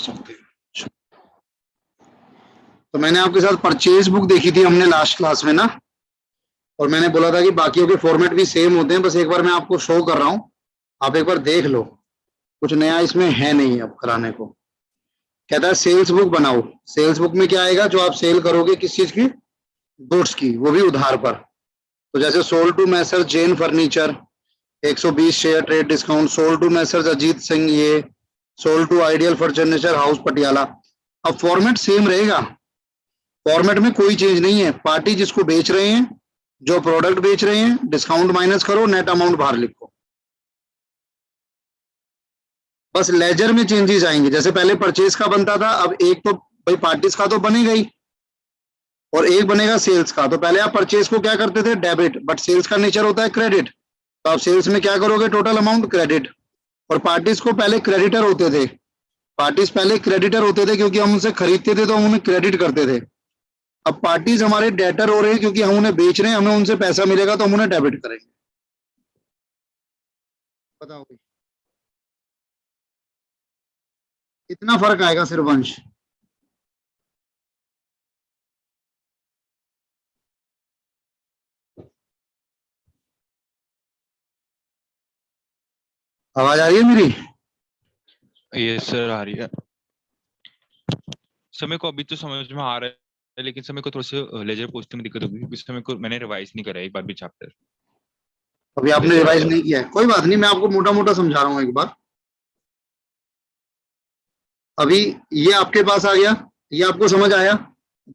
सकते हैं। तो मैंने आपके साथ परचेज बुक देखी थी हमने लास्ट क्लास में ना, और मैंने बोला था कि बाकियों के फॉर्मेट भी सेम होते हैं, बस एक बार मैं आपको शो कर रहा हूं, आप एक बार देख लो, कुछ नया इसमें है नहीं अब कराने को। कहता है सेल्स बुक बनाओ। सेल्स बुक में क्या आएगा, जो आप सेल करोगे किस चीज की, गुड्स की, वो भी उधार पर। तो जैसे sold to messrs Jain furniture 120 share trade discount, sold to messrs Ajit Singh, ये sold to ideal furniture house Patiala. अब फॉर्मेट सेम रहेगा, फॉर्मेट में कोई चेंज नहीं है। पार्टी जिसको बेच रहे हैं, जो प्रोडक्ट बेच रहे हैं, डिस्काउंट माइनस करो, नेट अमाउंट बाहर लिखो। बस लेजर में चेंजेस आएंगे। जैसे पहले परचेज का बनता था, अब एक तो भाई पार्टीज का तो बनेगा ही, और एक बनेगा सेल्स का। तो पहले आप परचेज को क्या करते थे, डेबिट, बट सेल्स का नेचर होता है क्रेडिट। तो आप सेल्स में क्या करोगे, टोटल अमाउंट क्रेडिट। और पार्टीज को पहले क्रेडिटर होते थे, पार्टीज पहले क्रेडिटर होते थे क्योंकि हम उनसे खरीदते थे तो हम उन्हें क्रेडिट करते थे। अब पार्टीज हमारे डेटर हो रहे हैं क्योंकि हम उन्हें बेच रहे हैं, हमें उनसे पैसा मिलेगा तो हम उन्हें डेबिट करेंगे। बताओ कितना फर्क आएगा सिर्फ वंश। आवाज आ रही है मेरी? ये सर आ रही है। समय को अभी तो समझ में आ रहा है, लेकिन समय को थोड़ा सा लेजर पोस्टिंग में दिक्कत होगी क्योंकि समय को मैंने रिवाइज नहीं करा एक बार भी चैप्टर। अभी आपने रिवाइज नहीं किया है, कोई बात नहीं, मैं आपको मोटा मोटा समझा रहा हूँ एक बार। अभी ये आपके पास आ गया, ये आपको समझ आया।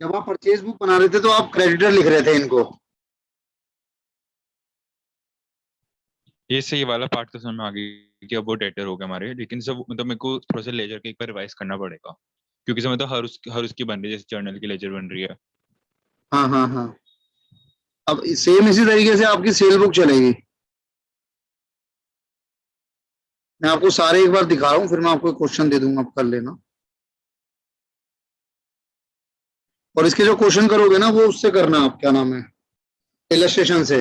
जब आप परचेज बुक बना रहे थे तो आप क्रेडिटर लिख रहे थे इनको। ये सही वाला पार्ट तो समझ में आ गई कि अब वो डेटर हो गए हमारे, लेकिन सब मतलब मेरे को थोड़ा सा लेजर के एक बार रिवाइज करना पड़ेगा क्योंकि समय तो हर उसकी बन रही है, जैसे जर्नल की लेजर बन रही है। हाँ हाँ हाँ। अब सेम इसी तरीके से आपकी सेल बुक चलेगी। मैं आपको सारे एक बार दिखा रहा हूँ, फिर मैं आपको क्वेश्चन दे दूंगा, आप कर लेना। और इसके जो क्वेश्चन करोगे ना, वो उससे करना, आप क्या नाम है, इलस्ट्रेशन से।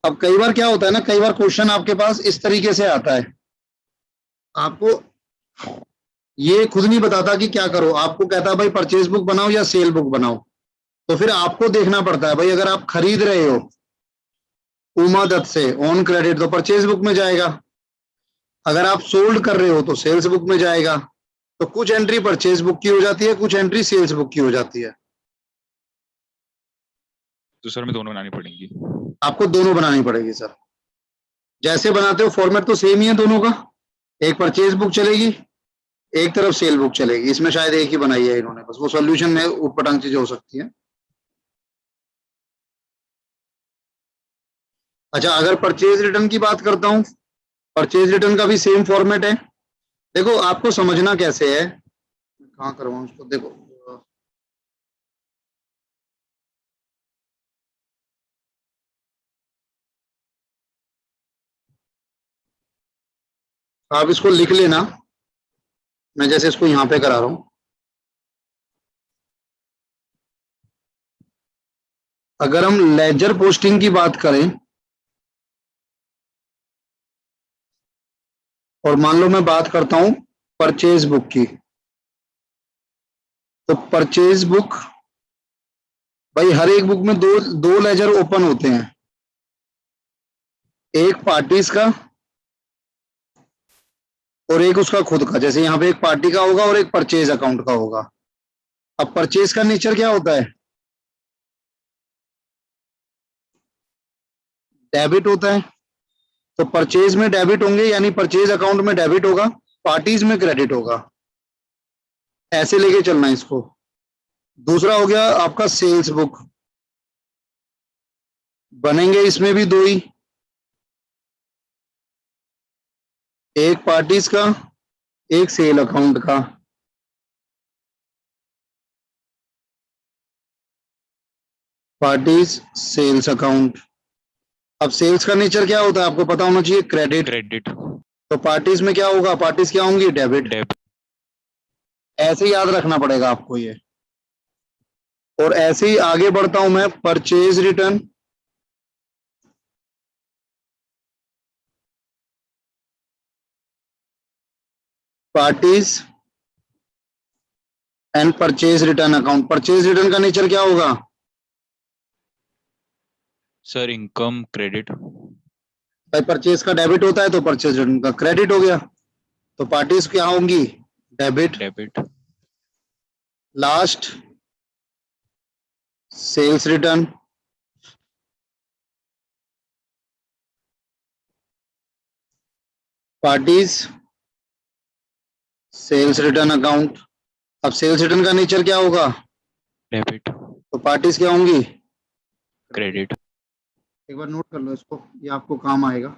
अब कई बार क्या होता है ना, कई बार क्वेश्चन आपके पास इस तरीके से आता है, आपको ये खुद नहीं बताता कि क्या करो, आपको कहता है भाई परचेज बुक बनाओ या सेल बुक बनाओ। तो फिर आपको देखना पड़ता है भाई, अगर आप खरीद रहे हो उमा दत्त से ऑन क्रेडिट तो परचेज बुक में जाएगा, अगर आप सोल्ड कर रहे हो तो सेल्स बुक में जाएगा। तो कुछ एंट्री परचेज बुक की हो जाती है, कुछ एंट्री सेल्स बुक की हो जाती है। तो सर में दोनों बनानी पड़ेंगी। आपको दोनों बनानी पड़ेगी सर। जैसे बनाते हो फॉर्मेट तो सेम ही है दोनों का, एक परचेज बुक चलेगी, एक तरफ सेल बुक चलेगी। इसमें शायद एक ही बनाई है इन्होंने, बस वो सॉल्यूशन में उटपटांग चीजें हो सकती है। अच्छा, अगर परचेज रिटर्न की बात करता हूं, परचेज रिटर्न का भी सेम फॉर्मेट है। देखो आपको समझना कैसे है, कहाँ करवाऊं उसको, देखो आप इसको लिख लेना, मैं जैसे इसको यहाँ पे करा रहा हूं। अगर हम लेजर पोस्टिंग की बात करें, और मान लो मैं बात करता हूं परचेज बुक की, तो परचेज बुक भाई हर एक बुक में दो दो लेजर ओपन होते हैं, एक पार्टीज का और एक उसका खुद का। जैसे यहाँ पे एक पार्टी का होगा और एक परचेज अकाउंट का होगा। अब परचेज का नेचर क्या होता है, डेबिट होता है। तो परचेज में डेबिट होंगे, यानी परचेज अकाउंट में डेबिट होगा, पार्टीज में क्रेडिट होगा। ऐसे लेके चलना इसको। दूसरा हो गया आपका सेल्स बुक, बनेंगे इसमें भी दो ही, एक पार्टीज का, एक सेल अकाउंट का। Parties sales account. अब सेल्स का नेचर क्या होता है आपको पता होना चाहिए, क्रेडिट। क्रेडिट। तो पार्टीज में क्या होगा, पार्टीज क्या होंगी, डेबिट। डेबिट। ऐसे याद रखना पड़ेगा आपको ये। और ऐसे ही आगे बढ़ता हूं मैं, purchase return. Parties and purchase return account. Purchase return का नेचर क्या होगा? Sir income credit. भाई परचेज का डेबिट होता है तो परचेज रिटर्न का क्रेडिट हो गया। तो पार्टीज क्या होंगी? Debit. Debit. Last sales return. Parties sales return account. अब सेल्स रिटर्न का नेचर क्या होगा? डेबिट। तो पार्टीज क्या होंगी? क्रेडिट। एक बार नोट कर लो इसको, ये आपको काम आएगा।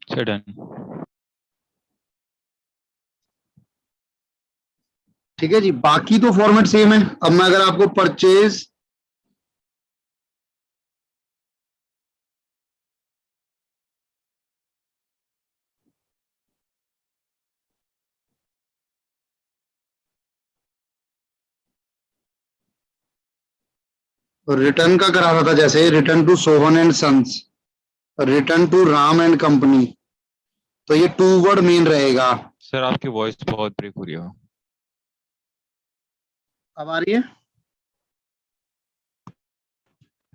Sir done. ठीक है जी, बाकी तो फॉर्मेट सेम है। अब मैं अगर आपको परचेज रिटर्न का करा रहा था, जैसे return to Sohan and sons, return to Ram and company, तो ये टू वर्ड मेन रहेगा। सर आपकी वॉइस बहुत ब्रेक हो रही है। अब आ रही है?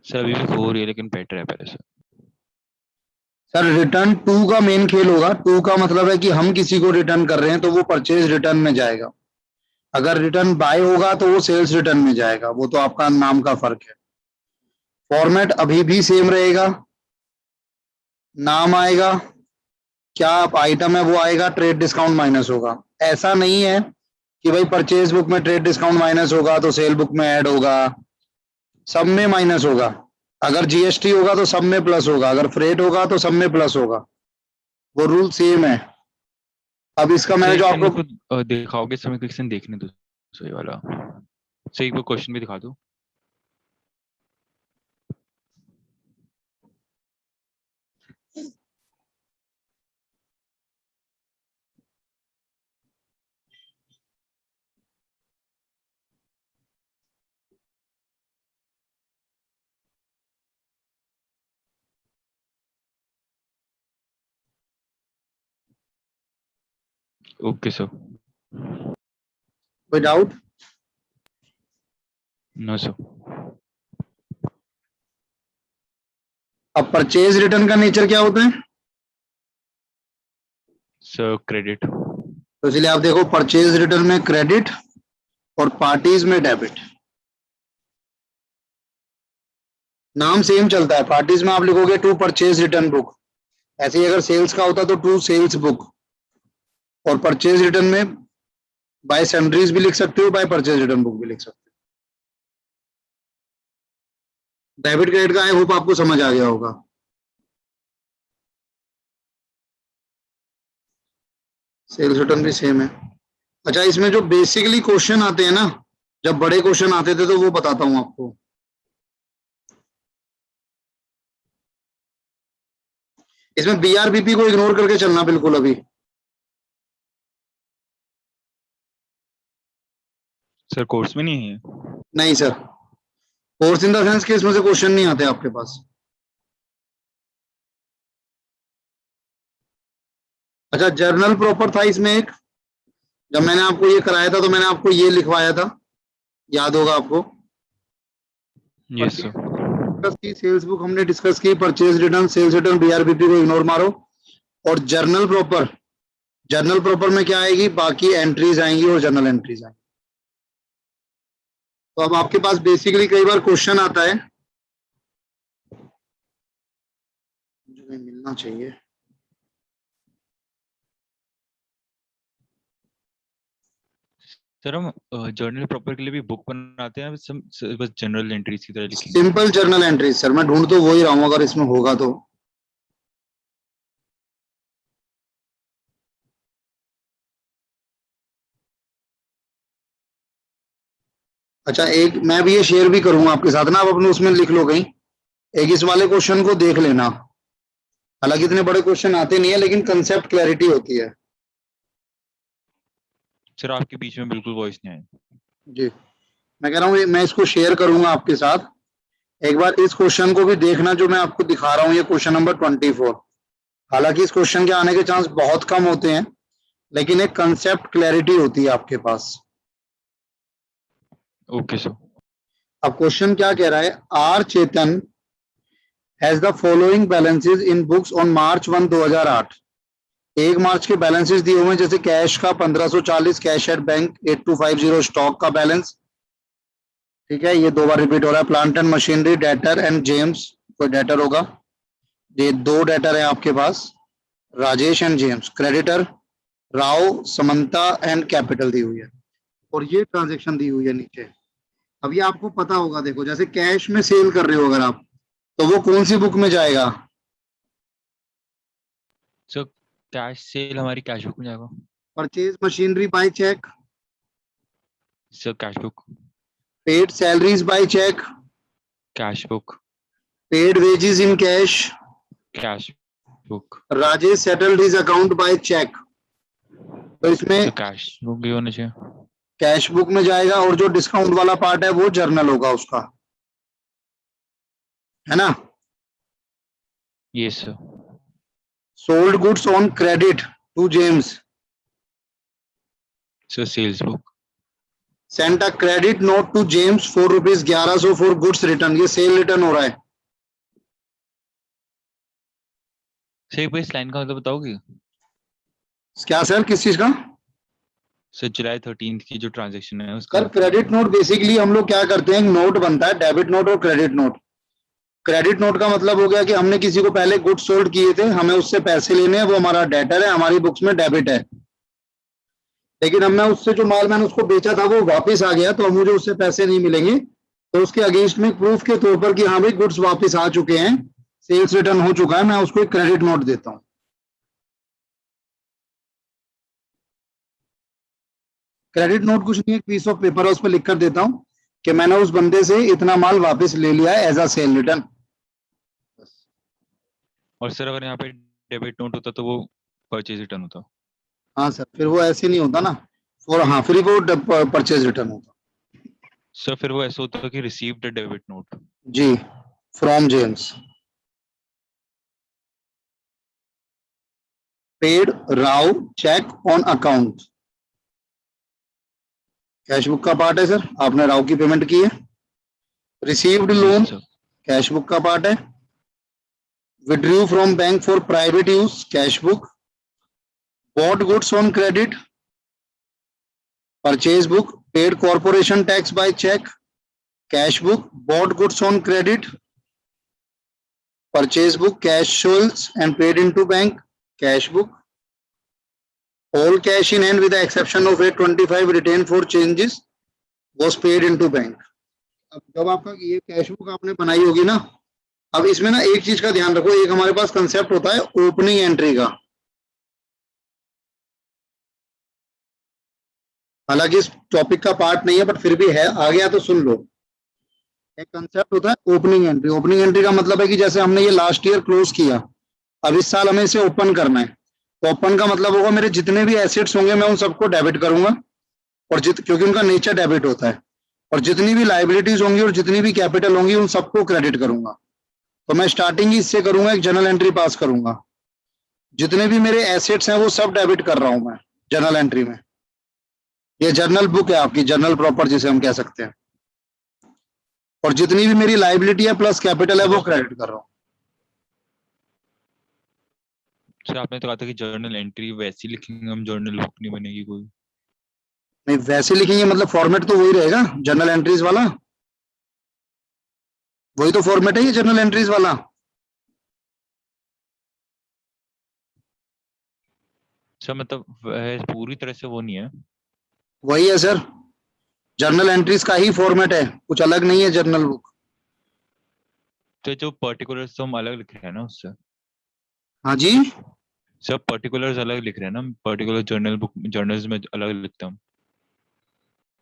सर अभी भी हो रही है लेकिन बेटर है पहले से। सर रिटर्न टू का मेन खेल होगा। टू का मतलब है कि हम किसी को रिटर्न कर रहे हैं तो वो परचेज रिटर्न में जाएगा। अगर रिटर्न बाय होगा तो वो सेल्स रिटर्न में जाएगा। वो तो आपका नाम का फर्क है। फॉर्मेट अभी भी सेम रहेगा। नाम आएगा, क्या आइटम है वो आएगा, ट्रेड डिस्काउंट माइनस होगा। ऐसा नहीं है कि भाई परचेज बुक में ट्रेड डिस्काउंट माइनस होगा तो सेल बुक में ऐड होगा। सब में माइनस होगा। अगर जीएसटी होगा तो सब में प्लस होगा, अगर फ्रेट होगा तो सब में प्लस होगा। वो रूल सेम है। अब इसका सर मैंने एक जो सेकंड आपको मेरे को दिखाओगे समय को, एक सेकंड देखने दो। सही वाला। सर एक बार क्वेश्चन भी दिखा दो। Okay sir. कोई डाउट? No sir. अब परचेज रिटर्न का नेचर क्या होता है? Sir credit. तो इसलिए आप देखो परचेज रिटर्न में क्रेडिट और पार्टीज में डेबिट। नाम सेम चलता है। पार्टीज में आप लिखोगे टू परचेज रिटर्न बुक, ऐसे ही अगर सेल्स का होता तो टू सेल्स बुक। और परचेज रिटर्न में बाय सैंड्रीज भी लिख सकते हो, बाय परचेज रिटर्न बुक भी लिख सकते हो। डेबिट क्रेडिट का आई होप आपको समझ आ गया होगा। सेल्स रिटर्न भी सेम है। अच्छा, इसमें जो बेसिकली क्वेश्चन आते हैं ना, जब बड़े क्वेश्चन आते थे तो वो बताता हूं आपको। इसमें BRBP को इग्नोर करके चलना बिल्कुल अभी। सर कोर्स में नहीं है। नहीं sir, course in the sense के इसमें से क्वेश्चन नहीं आते आपके पास। अच्छा, जर्नल प्रॉपर था इसमें एक, जब मैंने आपको ये कराया था तो मैंने आपको ये लिखवाया था, याद होगा आपको। Yes sir. डिस्कस की सेल्स बुक हमने डिस्कस की, purchase return, sales return, BRBP को इग्नोर मारो। और जर्नल प्रॉपर, जर्नल प्रॉपर में क्या आएगी, बाकी एंट्रीज आएंगी और जर्नल एंट्रीज आएंगी। तो अब आपके पास बेसिकली कई बार क्वेश्चन आता है, मुझे मिलना चाहिए। सर हम जर्नल प्रॉपर के लिए भी बुक बनाते हैं, बस जनरल एंट्रीज की तरह लिखेंगे। सिंपल जर्नल एंट्रीज सर, मैं ढूंढ तो वो ही रहा हूं, अगर इसमें होगा तो। अच्छा, एक मैं भी ये शेयर भी करूंगा आपके साथ ना, आप अपने उसमें लिख लो कहीं, एक इस वाले क्वेश्चन को देख लेना। हालांकि इतने बड़े क्वेश्चन आते नहीं है, लेकिन कंसेप्ट क्लैरिटी होती है। सर आपके बीच में बिल्कुल वॉइस नहीं आई। जी, मैं कह रहा हूँ मैं इसको शेयर करूंगा आपके साथ, एक बार इस क्वेश्चन को भी देखना जो मैं आपको दिखा रहा हूँ, ये क्वेश्चन नंबर 24। हालांकि इस क्वेश्चन के आने के चांस बहुत कम होते हैं, लेकिन एक कंसेप्ट क्लैरिटी होती है आपके पास। Okay sir. अब क्वेश्चन क्या कह रहा है, R Chetan has the following balances in books on March 1, 2008। 1 मार्च के बैलेंसेस दिए हुए हैं, जैसे कैश का 1540, कैश एट बैंक 8250, स्टॉक का बैलेंस, ठीक है, ये 2 बार रिपीट हो रहा है। Plant and machinery, debtor and James, कोई डेटर होगा, ये 2 डेटर है आपके पास, Rajesh and James. Creditor Rao, Samanta and capital दी हुई है, और ये ट्रांजेक्शन दी हुई है नीचे। अब ये आपको पता होगा, देखो जैसे कैश में सेल कर रहे हो अगर आप, तो वो कौन सी बुक में जाएगा? सर कैश सेल हमारी कैश बुक में जाएगा। Purchase machinery by cheque, sir cash book. Paid salaries by cheque, cash book. Paid wages in cash, cash book. Rajesh settled his account by cheque. तो इसमें सर कैश बुक भी होना चाहिए। Cash book में जाएगा, और जो डिस्काउंट वाला पार्ट है वो जर्नल होगा उसका, है ना। Yes sir. Sold goods on credit to James, sir sales book. Sent a credit note to James for ₹1100 for goods return, ये सेल रिटर्न हो रहा है। सर एक बार इस लाइन का मतलब बताओगे? क्या सर, किस चीज का? सर जुलाई 13 की जो ट्रांजैक्शन है उसका सर क्रेडिट नोट बेसिकली हम लोग क्या करते हैं, नोट बनता है, डेबिट नोट और क्रेडिट नोट। क्रेडिट नोट का मतलब हो गया कि हमने किसी को पहले गुड्स सोल्ड किए थे, हमें उससे पैसे लेने हैं, वो हमारा डेटर है, हमारी बुक्स में डेबिट है। लेकिन अब मैं उससे जो माल मैंने उसको बेचा था वो वापस आ गया, तो अब मुझे उससे पैसे नहीं मिलेंगे, तो उसके अगेंस्ट में प्रूफ के तौर पर कि हाँ भाई गुड्स वापस आ चुके हैं, सेल्स रिटर्न हो चुका है, मैं उसको एक क्रेडिट नोट देता हूँ। क्रेडिट नोट कुछ नहीं है, पीस ऑफ पेपर है, उस पर लिख कर देता हूँ कि मैंने उस बंदे से इतना माल वापस ले लिया है एज अ सेल रिटर्न। और सर अगर यहाँ पे डेबिट नोट होता तो वो परचेज रिटर्न होता। हाँ सर, फिर वो ऐसे नहीं होता ना, और हाँ फिर वो परचेज रिटर्न होता। सर फिर वो ऐसा होता कि रिसीव्ड डेबिट नोट। जी, from James. Paid Rao cheque on account, cash book का पार्ट है सर, आपने राव की पेमेंट की है। Received loan sir cash book का पार्ट है। Withdrew from bank for private use, cash book. Bought goods on credit, purchase book. Paid corporation tax by cheque, cash book. Bought goods on credit, purchase book. Cash sales and paid into bank, cash book. All cash in hand with the exception of 825 retained for changes was paid into bank. अब जब आपका ये cash book आपने बनाई होगी ना, अब इसमें ना एक चीज का ध्यान रखो, एक हमारे पास कंसेप्ट होता है ओपनिंग एंट्री का। हालांकि इस टॉपिक का पार्ट नहीं है, बट फिर भी है, आ गया तो सुन लो। एक कंसेप्ट होता है ओपनिंग एंट्री। ओपनिंग एंट्री का मतलब है कि जैसे हमने ये लास्ट ईयर क्लोज किया, अब इस साल हमें इसे ओपन करना है, तो ओपन का मतलब होगा मेरे जितने भी एसेट्स होंगे मैं उन सबको डेबिट करूंगा, और क्योंकि उनका नेचर डेबिट होता है, और जितनी भी लाइबिलिटीज होंगी और जितनी भी कैपिटल होंगी उन सबको क्रेडिट करूंगा। तो मैं स्टार्टिंग ही इससे करूंगा, एक जर्नल एंट्री पास करूंगा। जितने भी मेरे एसेट्स हैं वो सब डेबिट कर रहा हूं मैं जर्नल एंट्री में। ये जर्नल बुक है आपकी, जर्नल प्रॉपर जिसे हम कह सकते हैं। और जितनी भी मेरी लाइबिलिटी है प्लस कैपिटल है वो क्रेडिट कर रहा हूँ। सर आपने तो कहा था कि जर्नल एंट्री वैसी लिखेंगे हम, जर्नल बुक नहीं बनेगी कोई। नहीं वैसे लिखेंगे मतलब फॉर्मेट तो वही रहेगा जर्नल एंट्रीज वाला, वही तो फॉर्मेट है ये जर्नल एंट्रीज वाला। सर मतलब पूरी तरह से वो नहीं है। वही है सर, जर्नल एंट्रीज का ही फॉर्मेट है, कुछ अलग नहीं है जर्नल बुक। तो जो पर्टिकुलर्स तो हम अलग लिख रहे हैं ना उससे। हाँ जी, सब पर्टिकुलर्स अलग लिख रहे हैं ना, पर्टिकुलर जर्नल बुक जर्नल्स में अलग लिखते हैं हम।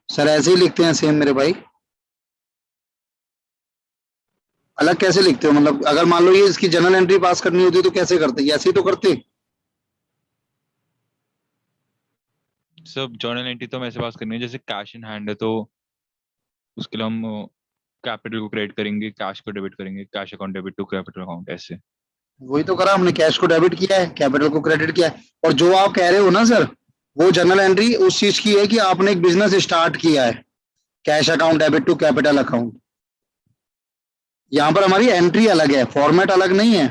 सर ऐसे ही लिखते हैं सेम मेरे भाई। अलग कैसे लिखते हो मतलब, अगर मान लो ये इसकी जर्नल एंट्री पास करनी होती तो कैसे करते, ऐसे ही तो करते। सब जर्नल एंट्री तो हम ऐसे पास करनी है, जैसे कैश इन हैंड है तो उसके लिए हम कैपिटल को क्रेडिट करेंगे, कैश को डेबिट करेंगे, cash account debit to capital account ऐसे। वही तो करा हमने, कैश को डेबिट किया है, कैपिटल को क्रेडिट किया है। और जो आप कह रहे हो ना सर, वो जर्नल एंट्री उस चीज की है कि आपने एक बिजनेस स्टार्ट किया है, cash account debit to capital account. यहाँ पर हमारी एंट्री अलग है, फॉर्मेट अलग नहीं है।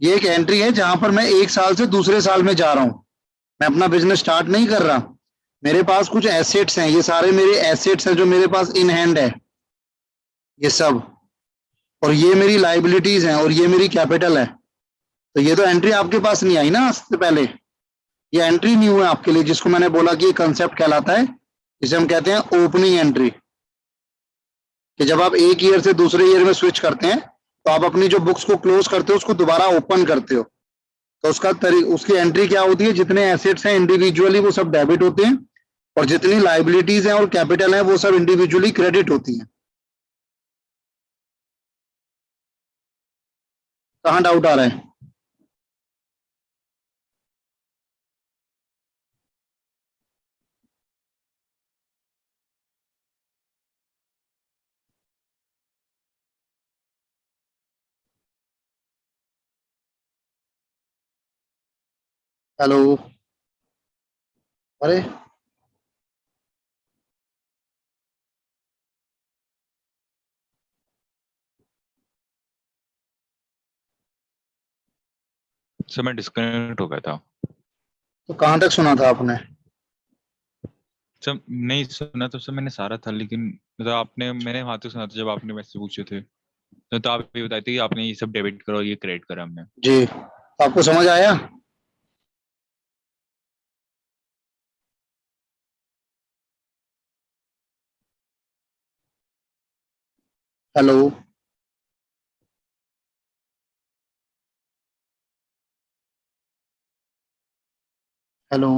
ये एक एंट्री है जहां पर मैं एक साल से दूसरे साल में जा रहा हूं, मैं अपना बिजनेस स्टार्ट नहीं कर रहा। मेरे पास कुछ एसेट्स हैं, ये सारे मेरे एसेट्स हैं जो मेरे पास इन हैंड है ये सब, और ये मेरी लाइबिलिटीज हैं और ये मेरी कैपिटल है। तो ये तो एंट्री आपके पास नहीं आई ना आज से पहले, ये एंट्री न्यू है आपके लिए, जिसको मैंने बोला कि ये कंसेप्ट कहलाता है, जिसे हम कहते हैं ओपनिंग एंट्री। कि जब आप एक ईयर से दूसरे ईयर में स्विच करते हैं तो आप अपनी जो बुक्स को क्लोज करते हो उसको दोबारा ओपन करते हो। तो उसकी एंट्री क्या होती है, जितने एसेट्स हैं इंडिविजुअली वो सब डेबिट होते हैं, और जितनी लाइबिलिटीज हैं और कैपिटल है वो सब इंडिविजुअली क्रेडिट होती हैं। कहाँ डाउट आ रहा है? हेलो, अरे सर मैं डिस्कनेक्ट हो गया था। तो कहाँ तक सुना था आपने? सर नहीं सुना तो सर मैंने सारा था, लेकिन मतलब आपने मैंने वहां तक सुना था जब आपने वैसे पूछे थे। तो आप ये बताए थे कि आपने ये सब डेबिट करो, ये क्रेडिट करा हमने। जी, तो आपको समझ आया? हेलो, हेलो,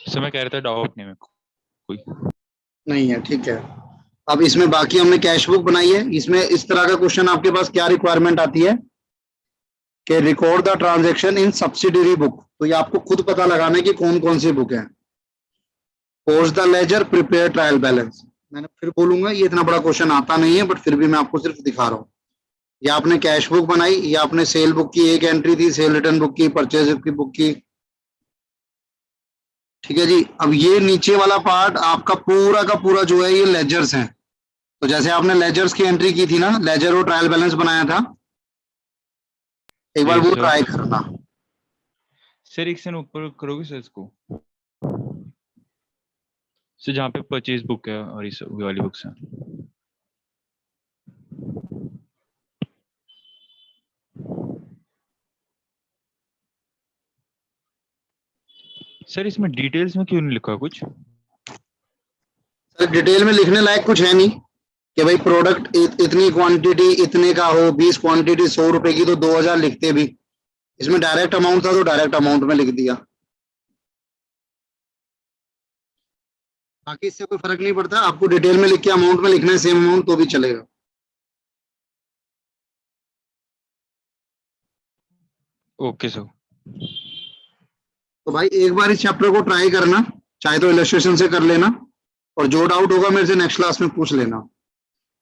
सर मैं कह रहा था डाउट नहीं मेरे को कोई। नहीं है, ठीक है। अब इसमें बाकी हमने कैश बुक बनाई है, इसमें इस तरह का क्वेश्चन आपके पास क्या रिक्वायरमेंट आती है कि record the transaction in subsidiary book, तो ये आपको खुद पता लगाना है कि कौन कौन सी बुक है। Post the ledger, prepare trial balance. मैंने फिर बोलूंगा, ये इतना बड़ा क्वेश्चन आता नहीं है, बट फिर भी मैं आपको सिर्फ दिखा रहा हूँ। ये आपने कैश बुक बनाई, ये आपने सेल बुक की एक एंट्री थी, सेल रिटर्न बुक की, परचेज की बुक की, ठीक है जी। अब ये नीचे वाला पार्ट आपका पूरा का पूरा जो है ये लेजर्स हैं। तो जैसे आपने लेजर्स की एंट्री की थी ना, लेजर और ट्रायल बैलेंस बनाया था, एक बार Yes, वो sir. ट्राई करना। सर एक सेकंड ऊपर करोगे सर इसको, सर जहाँ पे परचेज बुक है और ये वाली बुक्स हैं। सर इसमें डिटेल्स में क्यों नहीं लिखा कुछ? सर डिटेल में लिखने लायक कुछ है नहीं कि भाई प्रोडक्ट इतनी क्वांटिटी इतने का हो, 20 क्वांटिटी 100 रुपए की तो 2000 लिखते भी। इसमें डायरेक्ट अमाउंट था तो डायरेक्ट अमाउंट में लिख दिया। बाकी इससे कोई फर्क नहीं पड़ता, आपको डिटेल में लिख के अमाउंट में लिखना है सेम अमाउंट तो भी चलेगा। Okay sir. तो भाई एक बार इस चैप्टर को ट्राई करना, चाहे तो इलस्ट्रेशन से कर लेना, और जो डाउट होगा मेरे से नेक्स्ट क्लास में पूछ लेना।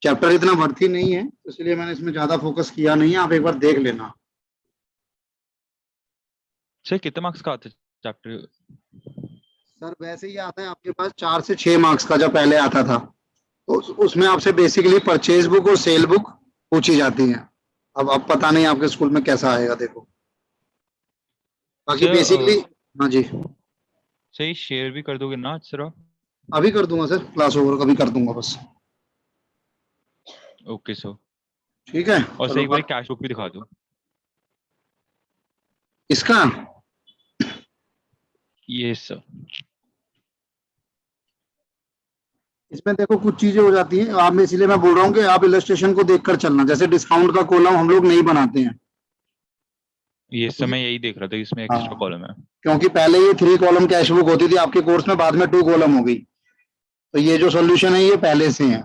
चैप्टर इतना भर्ती नहीं है, इसलिए मैंने इसमें ज्यादा फोकस किया नहीं है, आप एक बार देख लेना। सर कितने मार्क्स का आता है चैप्टर? सर वैसे ही आता है आपके पास 4 से 6 मार्क्स का, जो पहले आता था। तो उसमें आपसे बेसिकली परचेज बुक और सेल बुक पूछी जाती है। अब पता नहीं आपके स्कूल में कैसा आएगा, देखो। बाकी सर बेसिकली, हाँ जी, सही शेयर भी कर दोगे ना आज सर आप? अभी कर दूंगा सर, क्लास ओवर कभी कर दूंगा बस। Okay sir. ठीक है, और सर चलो एक बार कैश बुक भी दिखा दो। इसका ये सर। इसमें देखो कुछ चीजें हो जाती हैं आप में, इसीलिए मैं बोल रहा हूँ कि आप इलस्ट्रेशन को देखकर चलना। जैसे डिस्काउंट का कॉलम हम लोग नहीं बनाते हैं, ये सर मैं यही देख रहा था, इसमें एक्स्ट्रा हाँ, कॉलम है। क्योंकि पहले ये 3 कॉलम कैश बुक होती थी आपके कोर्स में, बाद में 2 कॉलम हो गई। तो ये जो सॉल्यूशन है ये पहले से है,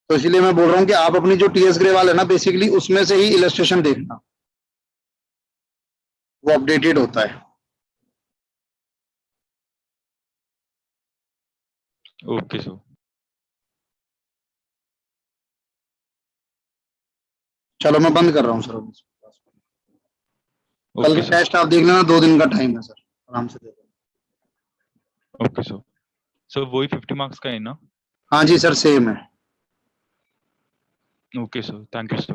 तो इसीलिए मैं बोल रहा हूँ कि आप अपनी जो टीएस ग्रे वाले ना, बेसिकली उसमें से ही इलस्ट्रेशन देखना, वो अपडेटेड होता है। Okay sir. चलो मैं बंद कर रहा हूँ सर अभी। कल ओके का सर। टेस्ट आप देख लेना, 2 दिन का टाइम है सर, आराम से दे देना। Okay sir. सर वही 50 मार्क्स का है ना? हाँ जी सर, सेम है। Okay sir, thank you sir.